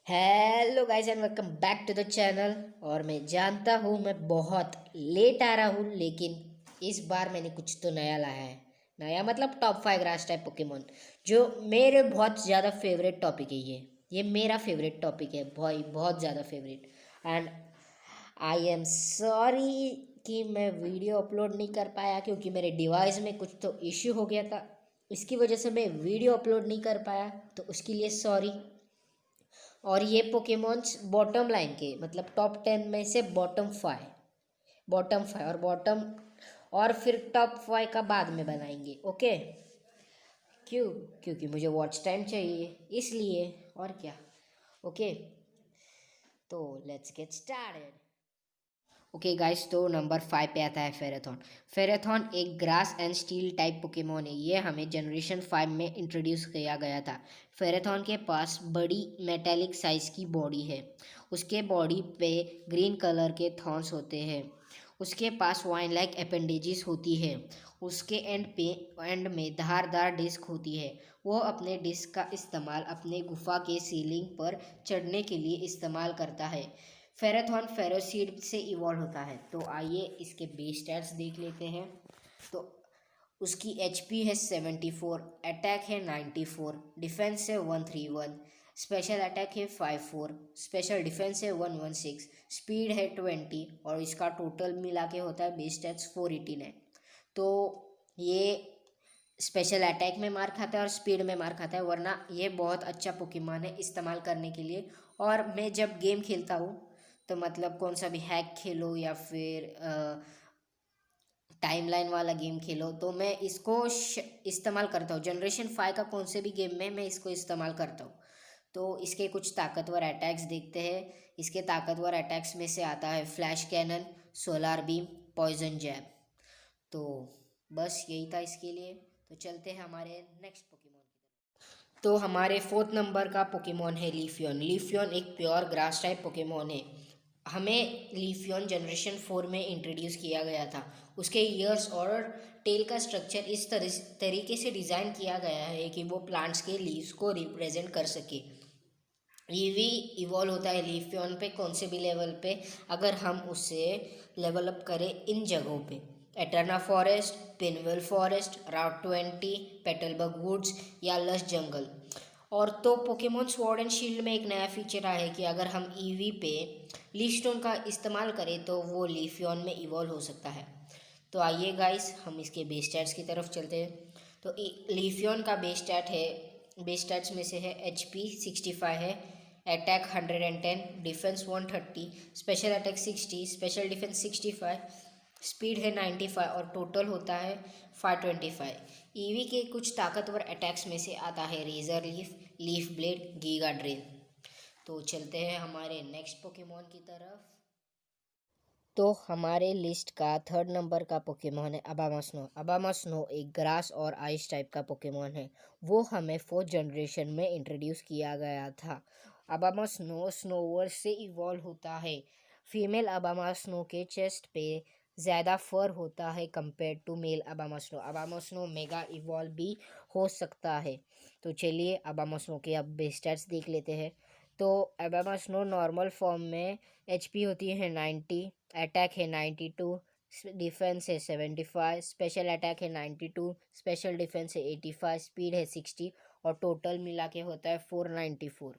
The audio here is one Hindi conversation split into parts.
Hello guys and welcome back to the channel. और मैं जानता हूँ मैं बहुत लेट आ रहा हूँ, लेकिन इस बार मैंने कुछ तो नया लाया है। नया मतलब टॉप 5 ग्रास टाइप पोकेमोन, जो मेरे बहुत ज़्यादा फेवरेट टॉपिक है। ये मेरा फेवरेट टॉपिक है भाई, बहुत ज़्यादा favourite. And I am sorry कि मैं वीडियो अपलोड नहीं कर पाया, क्योंकि मेरे डिवाइस में कुछ तो इश्यू हो गया था। इसकी वजह से मैं वीडियो अपलोड नहीं कर पाया, तो उसके लिए सॉरी। और ये पोकेमॉन्स बॉटम लाइन के मतलब टॉप 10 में से बॉटम फाइव और बॉटम, और फिर टॉप 5 का बाद में बनाएंगे। ओके, क्यों? क्योंकि मुझे वॉच टाइम चाहिए, इसलिए। और क्या। ओके, तो let's get started. Okay guys, तो नंबर 5 पे आता है फेरेथॉन। फेरेथॉन एक grass and steel type Pokemon है। ये हमें जनरेशन 5 में इंट्रोड्यूस किया गया था। फेरेथॉन के पास बड़ी मेटेलिक साइज की बॉडी है। उसके बॉडी पे ग्रीन कलर के थॉर्न्स होते हैं। उसके पास वाइन लाइक अपेंडेजेस होती है। उसके एंड में धारदार डिस्क होती है। वो अपने डिस्क का इस्तेमाल अपने गुफा के सीलिंग पर चढ़ने के लिए इस्तेमाल करता है। फेरेथॉन फेरोसीड से इवॉल्व होता है। तो आइए इसके बेस स्टैट्स देख लेते हैं। तो उसकी एचपी है 74, अटैक है 94, डिफेंस है 131, स्पेशल अटैक है 54, स्पेशल डिफेंस है 116, स्पीड है 20, और इसका टोटल मिला के होता है बेस स्टैट्स 489। तो ये स्पेशल अटैक में मार खाता है और स्पीड में मार खाता है, वरना ये बहुत अच्छा पोकेमॉन है इस्तेमाल करने के लिए। और मैं जब गेम खेलता हूँ, तो मतलब कौन सा भी हैक खेलो या फिर टाइमलाइन वाला गेम खेलो, तो मैं इसको इस्तेमाल करता हूँ। जनरेशन 5 का कौन से भी गेम में मैं इसको इस्तेमाल करता हूँ। तो इसके कुछ ताकतवर अटैक्स देखते हैं। इसके ताकतवर अटैक्स में से आता है flash cannon, solar beam, poison jab. तो बस यही था इसके लिए। तो चलते हैं हमारे नेक्स्ट पोकेमॉन की तरफ। तो हमारे 4th नंबर का पोकेमॉन है लीफियन। लीफियन एक प्योर ग्रास टाइप पोकेमॉन है। हमें लीफियन जनरेशन 4 में इंट्रोड्यूस किया गया था। उसके ईयर्स और टेल का स्ट्रक्चर इस तरीके से डिज़ाइन किया गया है कि वो प्लांट्स के लीव्स को रिप्रेजेंट कर सके। ईवी इवॉल्व होता है लीफियन पे कौन से भी लेवल पे, अगर हम उसे लेवल अप करें इन जगहों पे: एटर्ना फॉरेस्ट, पिनवेल फॉरेस्ट, राउट 20, पेटलबग वुड्स या लश जंगल। और तो पोकेमॉन स्वॉर्ड एंड शील्ड में एक नया फीचर आया है कि अगर हम ईवी पे लीफ स्टोन का इस्तेमाल करें तो वो लीफियन में इवॉल्व हो सकता है। तो आइए गाइस, हम इसके बेस स्टैट्स की तरफ चलते हैं। तो लीफियन का बेस स्टैट्स में से है एचपी 65 है, attack 110, defence 130, special attack 60, special defence 65, speed है 95 और टोटल होता है 525। ईवी के कुछ ताकतवर अटैक्स में से आता है razor leaf, leaf blade, giga drain. तो चलते हैं हमारे नेक्स्ट पोकेमॉन की तरफ। तो हमारे लिस्ट का 3rd नंबर का पोकेमॉन है अबामास्नो। अबामास्नो एक ग्रास और आइस टाइप का पोकेमॉन है। वो हमें 4th जनरेशन में इंट्रोड्यूस किया गया था। अबामास्नो स्नोवर से इवॉल्व होता है। फीमेल अबामास्नो के चेस्ट पे ज़्यादा फर होता है compare to male Abomasnow. Abomasnow mega evolve भी हो सकता है। तो चलिए अबामास्नो के अब बेस स्टैट्स देख लेते हैं। तो अबामास्नो नॉर्मल फॉर्म में एचपी होती है 90, अटैक है 92, डिफेंस है 75, स्पेशल अटैक है 92, स्पेशल डिफेंस है 85, स्पीड है 60, और टोटल मिला के होता है 494।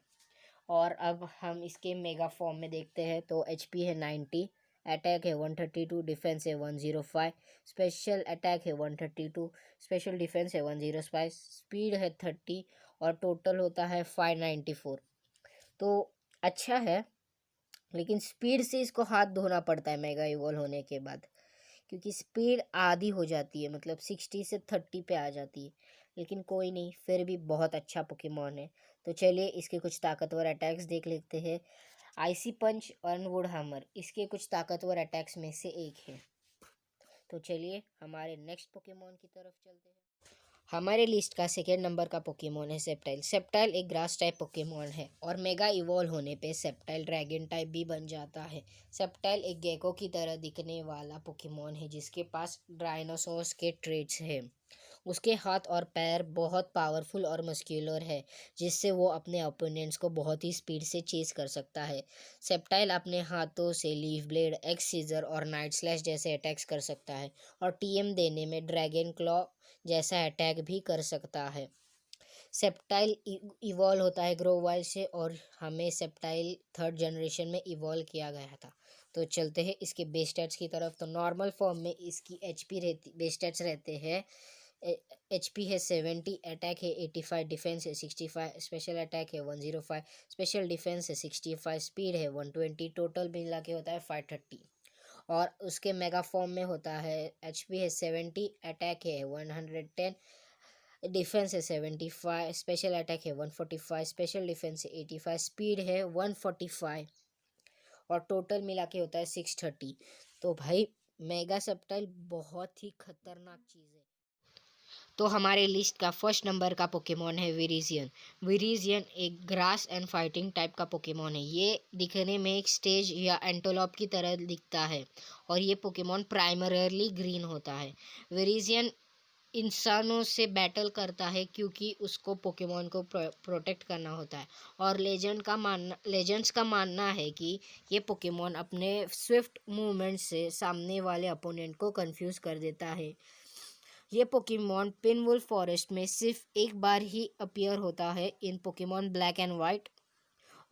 और अब हम इसके मेगा फॉर्म में देखते हैं। तो एचपी है 90, अटैक है 132, डिफेंस है 105, स्पेशल अटैक है 132, स्पेशल डिफेंस है 105, स्पीड है 30, और टोटल होता है 594। तो अच्छा है, लेकिन स्पीड से इसको हाथ धोना पड़ता है मेगा इवॉल्व होने के बाद, क्योंकि स्पीड आधी हो जाती है, मतलब 60 से 30 पे आ जाती है। लेकिन कोई नहीं, फिर भी बहुत अच्छा पोकेमॉन है। तो चलिए इसके कुछ ताकतवर अटैक्स देख लेते हैं। आइसी पंच, अर्नवुड हैमर इसके कुछ ताकतवर अटैक्स में से एक है। तो चलिए हमारे नेक्स्ट पोकेमॉन की तरफ चलते हैं। हमारे लिस्ट का 2nd नंबर का पोकेमॉन है सेप्टाइल। सेप्टाइल एक ग्रास टाइप पोकेमॉन है, और मेगा इवॉल्व होने पे सेप्टाइल ड्रैगन टाइप भी बन जाता है। सेप्टाइल एक गेको की तरह दिखने वाला पोकेमॉन है, जिसके पास डायनासोर्स के ट्रेट्स हैं। उसके हाथ और पैर बहुत पावरफुल और मस्क्यूलर है, जिससे वो अपने ओपोनेंट्स को बहुत ही स्पीड से चेस कर सकता है। सेप्टाइल अपने हाथों से लीफ ब्लेड, एक्स सीजर और नाइट स्लैश जैसे अटैक्स कर सकता है और टीएम देने में ड्रैगन क्लॉ जैसा अटैक भी कर सकता है। सेप्टाइल इवॉल्व होता है ग्रोवाइल से और हमें सेप्टाइल 3rd जनरेशन में इवॉल्व किया गया था। तो चलते हैं इसके बेस स्टैट्स की तरफ। तो नॉर्मल फॉर्म में इसकी एचपी रहती, बेस स्टैट्स रहते हैं। एचपी है 70, अटैक है 85, डिफेंस है 65, स्पेशल अटैक है 105, स्पेशल डिफेंस है 65, स्पीड है 120, टोटल मिला के होता है 530। और उसके मेगा फॉर्म में होता है एचपी है 70, अटैक है 110, डिफेंस है 75, स्पेशल अटैक है 145, स्पेशल डिफेंस है 85, स्पीड है 145 और टोटल मिला के होता है 630। तो भाई मेगा सेप्टाइल बहुत ही खतरनाक चीज़ है। तो हमारे लिस्ट का फर्स्ट नंबर का पोकेमॉन है विरीजियन। विरीजियन एक ग्रास एंड फाइटिंग टाइप का पोकेमॉन है। ये दिखने में एक स्टेज या एंटोलॉप की तरह दिखता है और ये पोकेमॉन प्राइमरली ग्रीन होता है। विरीजियन इंसानों से बैटल करता है क्योंकि उसको पोकेमॉन को प्रोटेक्ट करना होता है और लेजेंड्स का मानना है कि ये पोकेमॉन अपने स्विफ्ट मूवमेंट से सामने वाले अपोनेंट को कंफ्यूज कर देता है। ये पोकेमॉन पिनवुल्फ फॉरेस्ट में सिर्फ एक बार ही अपीयर होता है इन पोकेमॉन ब्लैक एंड वाइट,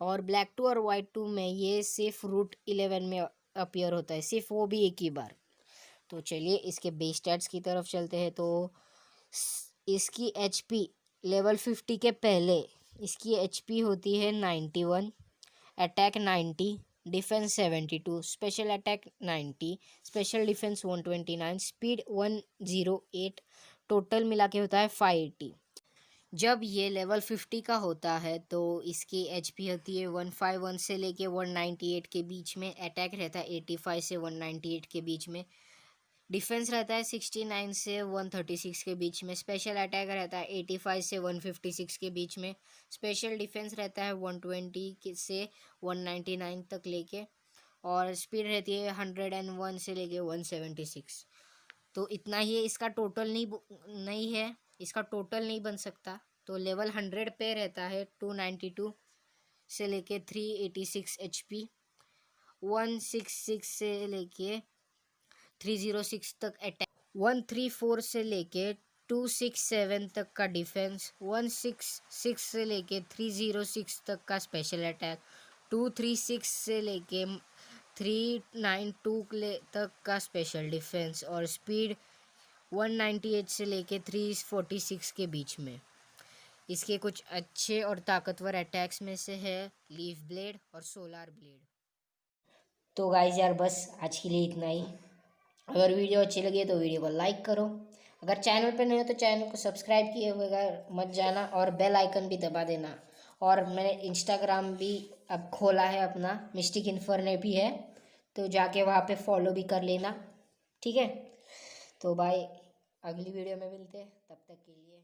और ब्लैक 2 और वाइट 2 में ये सिर्फ रूट 11 में अपीयर होता है, सिर्फ वो भी एक ही बार। तो चलिए इसके बेस स्टैट्स की तरफ चलते हैं। तो इसकी एचपी लेवल 50 के पहले इसकी एचपी होती है 91, attack 90, defence 72, special attack 90, special defence 129, speed 108, total मिला के होता है 580। जब ये लेवल 50 का होता है तो इसकी एचपी होती है 151 से लेके 198 के बीच में, अटैक रहता है 85 से 198 के बीच में, डिफेंस रहता है 69 से 136 के बीच में, स्पेशल अटैक रहता है 85 से 156 के बीच में, स्पेशल डिफेंस रहता है 120 से 199 तक लेके, और स्पीड रहती है 101 से लेके 176। तो इतना ही है, इसका टोटल नहीं है, इसका टोटल नहीं बन सकता। तो लेवल 100 पे रहता है 292 से लेके 386 एचपी, 166 से लेके 306 तक अटैक, 134 से लेके 267 तक का डिफेंस, 166 से लेके 306 तक का स्पेशल अटैक, 236 से लेके 392 तक का स्पेशल डिफेंस, और स्पीड 198 से लेके 346 के बीच में। इसके कुछ अच्छे और ताकतवर अटैक्स में से है लीफ ब्लेड और सोलार ब्लेड। तो गाइस यार बस आज के लिए इतना ही। अगर वीडियो अच्छी लगी तो वीडियो को लाइक करो, अगर चैनल पे नहीं हो तो चैनल को सब्सक्राइब किए बगैर मत जाना और बेल आइकन भी दबा देना। और मैंने इंस्टाग्राम भी अब खोला है अपना, मिस्टिक इन्फर्नो भी है, तो जाके वहाँ पे फॉलो भी कर लेना, ठीक है। तो बाय, अगली वीडियो में मिलते हैं, तब तक के लिए।